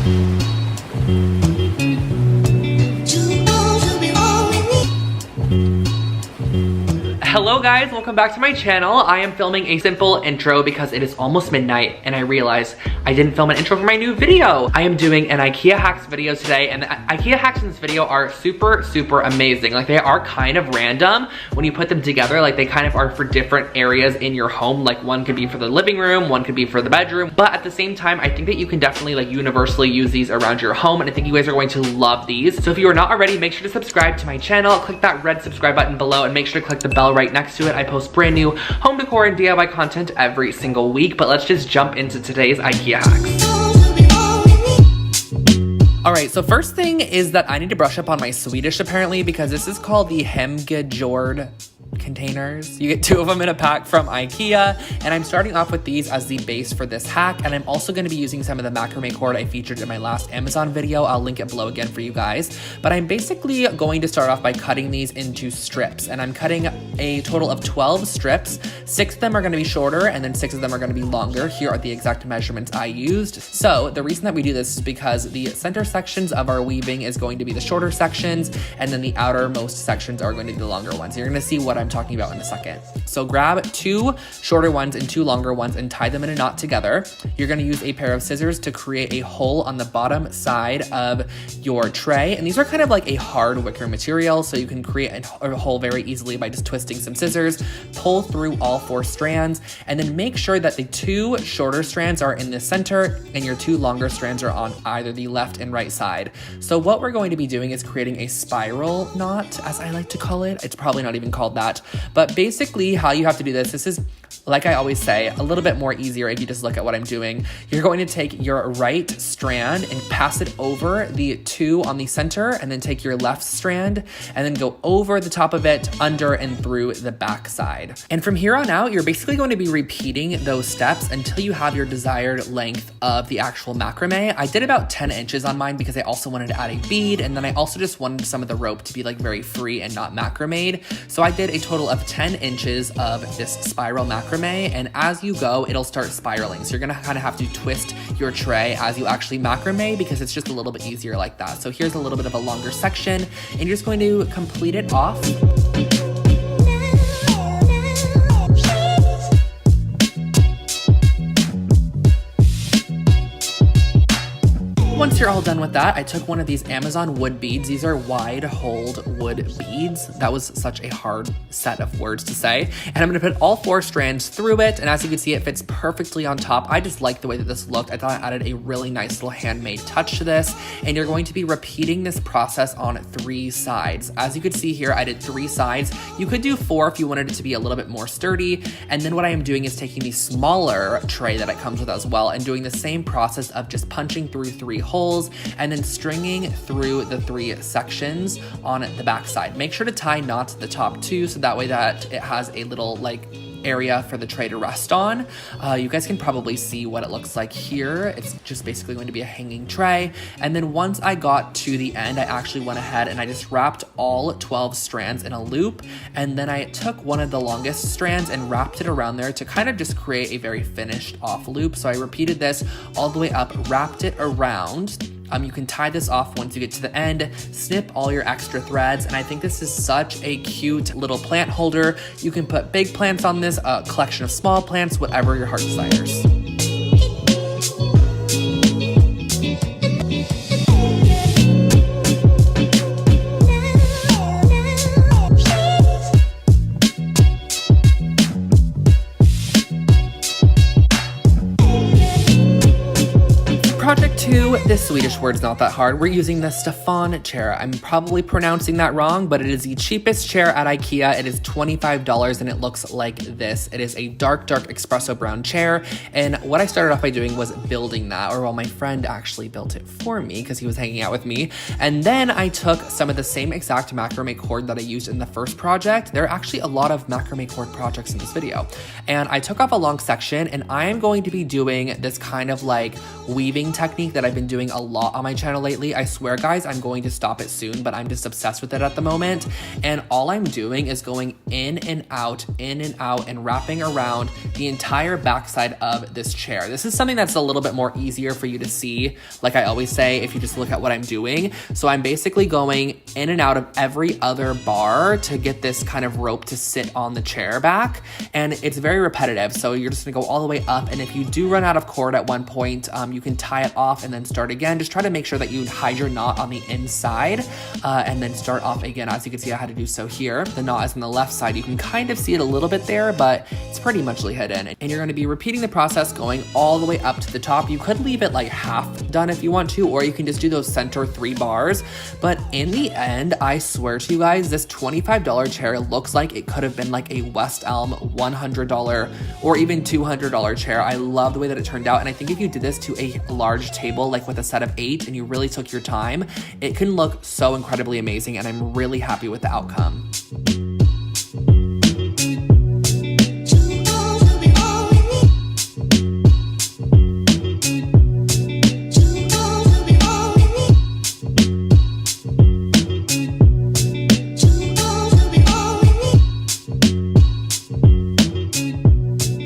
Hello guys, welcome back to my channel. I am filming a simple intro because it is almost midnight and I realized I didn't film an intro for my new video. I am doing an IKEA hacks video today, and the IKEA hacks in this video are super amazing. Like, they are kind of random when you put them together. Like, they kind of are for different areas in your home. Like, one could be for the living room, one could be for the bedroom, but at the same time, I think that you can definitely like universally use these around your home, and I think you guys are going to love these. So if you are not already, make sure to subscribe to my channel, click that red subscribe button below, and make sure to click the bell right next to it. I post brand new home decor and DIY content every single week, but let's just jump into today's IKEA hacks. All right, so first thing is that I need to brush up on my Swedish apparently, because this is called the Hemgejord containers. You get 2 of them in a pack from IKEA, and I'm starting off with these as the base for this hack, and I'm also going to be using some of the macrame cord I featured in my last Amazon video. I'll link it below again for you guys, but I'm basically going to start off by cutting these into strips, and I'm cutting a total of 12 strips. 6 of them are going to be shorter, and then 6 of them are going to be longer. Here are the exact measurements I used. So the reason that we do this is because the center sections of our weaving is going to be the shorter sections, and then the outermost sections are going to be the longer ones. You're going to see what I'm talking about in a second. So grab 2 shorter ones and 2 longer ones and tie them in a knot together. You're going to use a pair of scissors to create a hole on the bottom side of your tray. And these are kind of like a hard wicker material, so you can create a hole very easily by just twisting some scissors, pull through all 4 strands, and then make sure that the 2 shorter strands are in the center and your 2 longer strands are on either the left and right side. So what we're going to be doing is creating a spiral knot, as I like to call it. It's probably not even called that. But basically how you have to do this is, like I always say, a little bit more easier if you just look at what I'm doing. You're going to take your right strand and pass it over the 2 on the center, and then take your left strand and then go over the top of it, under and through the back side. And from here on out, you're basically going to be repeating those steps until you have your desired length of the actual macrame. I did about 10 inches on mine because I also wanted to add a bead, and then I also just wanted some of the rope to be like very free and not macrameed. So I did a total of 10 inches of this spiral macrame, and as you go, it'll start spiraling. So you're gonna kind of have to twist your tray as you actually macrame, because it's just a little bit easier like that. So here's a little bit of a longer section, and you're just going to complete it off. Once you're all done with that, I took one of these Amazon wood beads. These are wide-holed wood beads. That was such a hard set of words to say. And I'm gonna put all 4 strands through it, and as you can see, it fits perfectly on top. I just like the way that this looked. I thought it added a really nice little handmade touch to this, and you're going to be repeating this process on 3 sides. As you can see here, I did 3 sides. You could do 4 if you wanted it to be a little bit more sturdy. And then what I am doing is taking the smaller tray that it comes with as well, and doing the same process of just punching through 3 holes and then stringing through the 3 sections on the back side. Make sure to tie knots at the top too, so that way that it has a little like area for the tray to rest on. You guys can probably see what it looks like here. It's just basically going to be a hanging tray. And then once I got to the end, I actually went ahead and I just wrapped all 12 strands in a loop. And then I took one of the longest strands and wrapped it around there to kind of just create a very finished off loop. So I repeated this all the way up, wrapped it around. You can tie this off once you get to the end, snip all your extra threads, and I think this is such a cute little plant holder. You can put big plants on this, a collection of small plants, whatever your heart desires. Project 2, this Swedish word's not that hard. We're using the Stefan chair. I'm probably pronouncing that wrong, but it is the cheapest chair at IKEA. It is $25 and it looks like this. It is a dark espresso brown chair. And what I started off by doing was building that, or well, my friend actually built it for me because he was hanging out with me. And then I took some of the same exact macrame cord that I used in the first project. There are actually a lot of macrame cord projects in this video. And I took off a long section, and I am going to be doing this kind of like weaving type technique that I've been doing a lot on my channel lately. I swear guys, I'm going to stop it soon, but I'm just obsessed with it at the moment. And all I'm doing is going in and out, and wrapping around the entire backside of this chair. This is something that's a little bit more easier for you to see, like I always say, if you just look at what I'm doing. So I'm basically going in and out of every other bar to get this kind of rope to sit on the chair back. And it's very repetitive. So you're just gonna go all the way up. And if you do run out of cord at one point, you can tie it off and then start again. Just try to make sure that you hide your knot on the inside and then start off again. As you can see, I had to do so here. The knot is on the left side. You can kind of see it a little bit there, but it's pretty much hidden. And you're gonna be repeating the process going all the way up to the top. You could leave it like half done if you want to, or you can just do those center 3 bars. But in the end, I swear to you guys, this $25 chair looks like it could have been like a West Elm $100 or even $200 chair. I love the way that it turned out. And I think if you did this to a large table, like with a set of 8, and you really took your time, it can look so incredibly amazing. And I'm really happy with the outcome.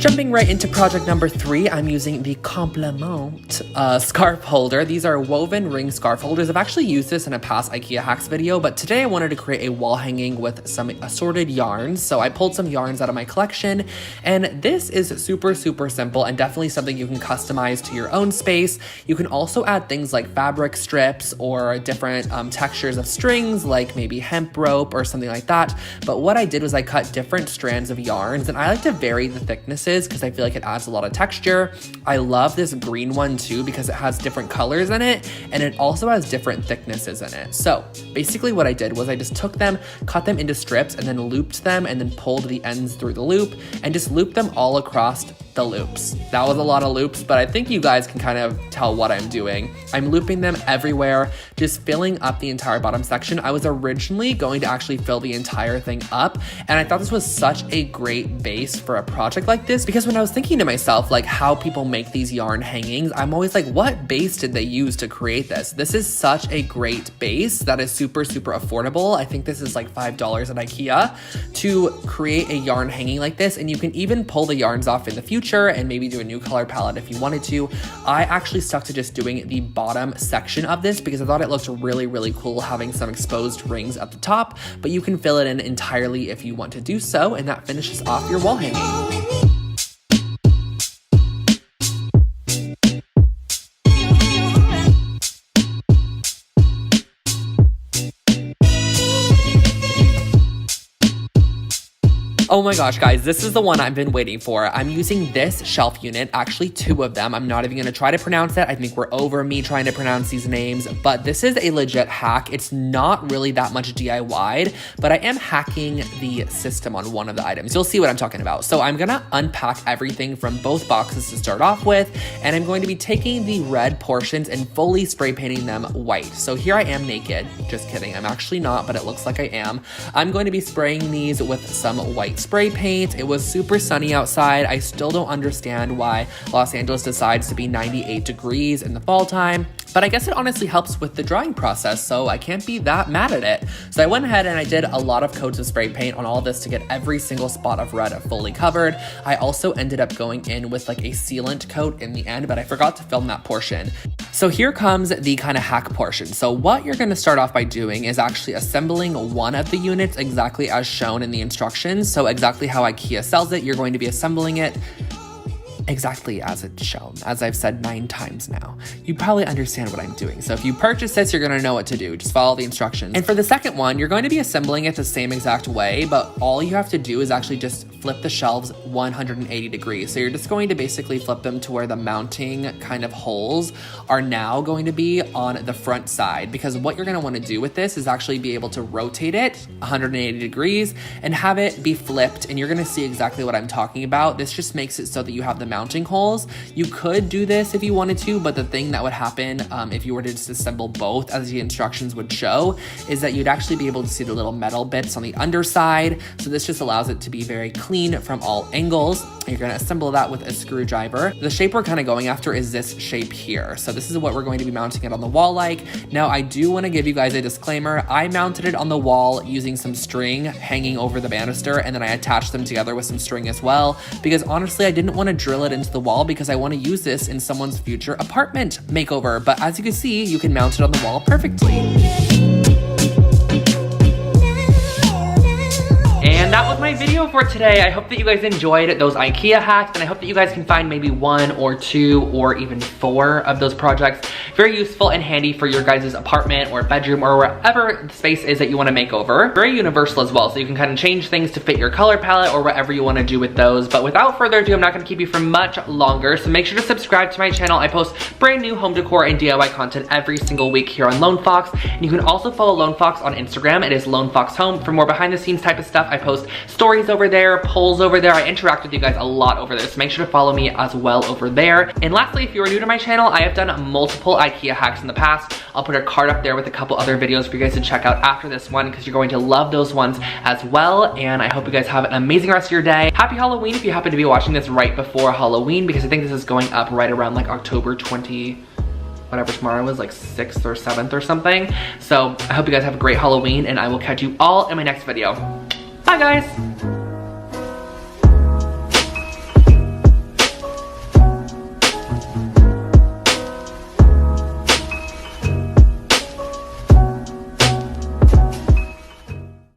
Jumping right into project number 3, I'm using the Complement scarf holder. These are woven ring scarf holders. I've actually used this in a past IKEA hacks video, but today I wanted to create a wall hanging with some assorted yarns. So I pulled some yarns out of my collection, and this is super, super simple and definitely something you can customize to your own space. You can also add things like fabric strips or different textures of strings, like maybe hemp rope or something like that. But what I did was I cut different strands of yarns, and I like to vary the thicknesses because I feel like it adds a lot of texture. I love this green one too because it has different colors in it, and it also has different thicknesses in it. So basically what I did was I just took them, cut them into strips, and then looped them, and then pulled the ends through the loop and just looped them all across the loops. That was a lot of loops, but I think you guys can kind of tell what I'm doing. I'm looping them everywhere, just filling up the entire bottom section. I was originally going to actually fill the entire thing up, and I thought this was such a great base for a project like this, because when I was thinking to myself, like how people make these yarn hangings, I'm always like, what base did they use to create this? This is such a great base that is super, super affordable. I think this is like $5 at IKEA to create a yarn hanging like this, and you can even pull the yarns off in the future and maybe do a new color palette if you wanted to. I actually stuck to just doing the bottom section of this because I thought it looked really, really cool having some exposed rings at the top, but you can fill it in entirely if you want to do so, and that finishes off your wall hanging. Oh my gosh, guys, this is the one I've been waiting for. I'm using this shelf unit, actually 2 of them. I'm not even gonna try to pronounce it. I think we're over me trying to pronounce these names, but this is a legit hack. It's not really that much DIY'd, but I am hacking the system on one of the items. You'll see what I'm talking about. So I'm gonna unpack everything from both boxes to start off with, and I'm going to be taking the red portions and fully spray painting them white. So here I am naked. Just kidding, I'm actually not, but it looks like I am. I'm going to be spraying these with some white spray paint. It was super sunny outside. I still don't understand why Los Angeles decides to be 98 degrees in the fall time, but I guess it honestly helps with the drying process, so I can't be that mad at it. So I went ahead and I did a lot of coats of spray paint on all of this to get every single spot of red fully covered. I also ended up going in with like a sealant coat in the end, but I forgot to film that portion. So here comes the kind of hack portion. So what you're gonna start off by doing is actually assembling one of the units exactly as shown in the instructions. So exactly how IKEA sells it, you're going to be assembling it exactly as it's shown. As I've said 9 times now, you probably understand what I'm doing. So if you purchase this, you're gonna know what to do. Just follow the instructions. And for the second one, you're going to be assembling it the same exact way, but all you have to do is actually just flip the shelves 180 degrees. So you're just going to basically flip them to where the mounting kind of holes are now going to be on the front side, because what you're gonna wanna do with this is actually be able to rotate it 180 degrees and have it be flipped, and you're gonna see exactly what I'm talking about. This just makes it so that you have the mounting holes. You could do this if you wanted to, but the thing that would happen if you were to disassemble both as the instructions would show is that you'd actually be able to see the little metal bits on the underside. So this just allows it to be very clean from all angles. You're gonna assemble that with a screwdriver. The shape we're kind of going after is this shape here. So this is what we're going to be mounting it on the wall like. Now I do want to give you guys a disclaimer. I mounted it on the wall using some string hanging over the banister, and then I attached them together with some string as well, because honestly I didn't want to drill it into the wall because I want to use this in someone's future apartment makeover. But as you can see, you can mount it on the wall perfectly. And that was my video for today. I hope that you guys enjoyed those IKEA hacks, and I hope that you guys can find maybe 1 or 2 or even 4 of those projects very useful and handy for your guys' apartment or bedroom or wherever the space is that you want to make over. Very universal as well, so you can kind of change things to fit your color palette or whatever you want to do with those. But without further ado, I'm not going to keep you for much longer, so make sure to subscribe to my channel. I post brand new home decor and DIY content every single week here on Lone Fox, and you can also follow Lone Fox on Instagram. It is Lone Fox Home for more behind the scenes type of stuff. I post stories over there, polls over there. I interact with you guys a lot over there, so make sure to follow me as well over there. And lastly, if you are new to my channel, I have done multiple IKEA hacks in the past. I'll put a card up there with a couple other videos for you guys to check out after this one, because you're going to love those ones as well. And I hope you guys have an amazing rest of your day. Happy Halloween if you happen to be watching this right before Halloween, because I think this is going up right around like October 20, whatever tomorrow is, like 6th or 7th or something. So I hope you guys have a great Halloween, and I will catch you all in my next video. Bye guys!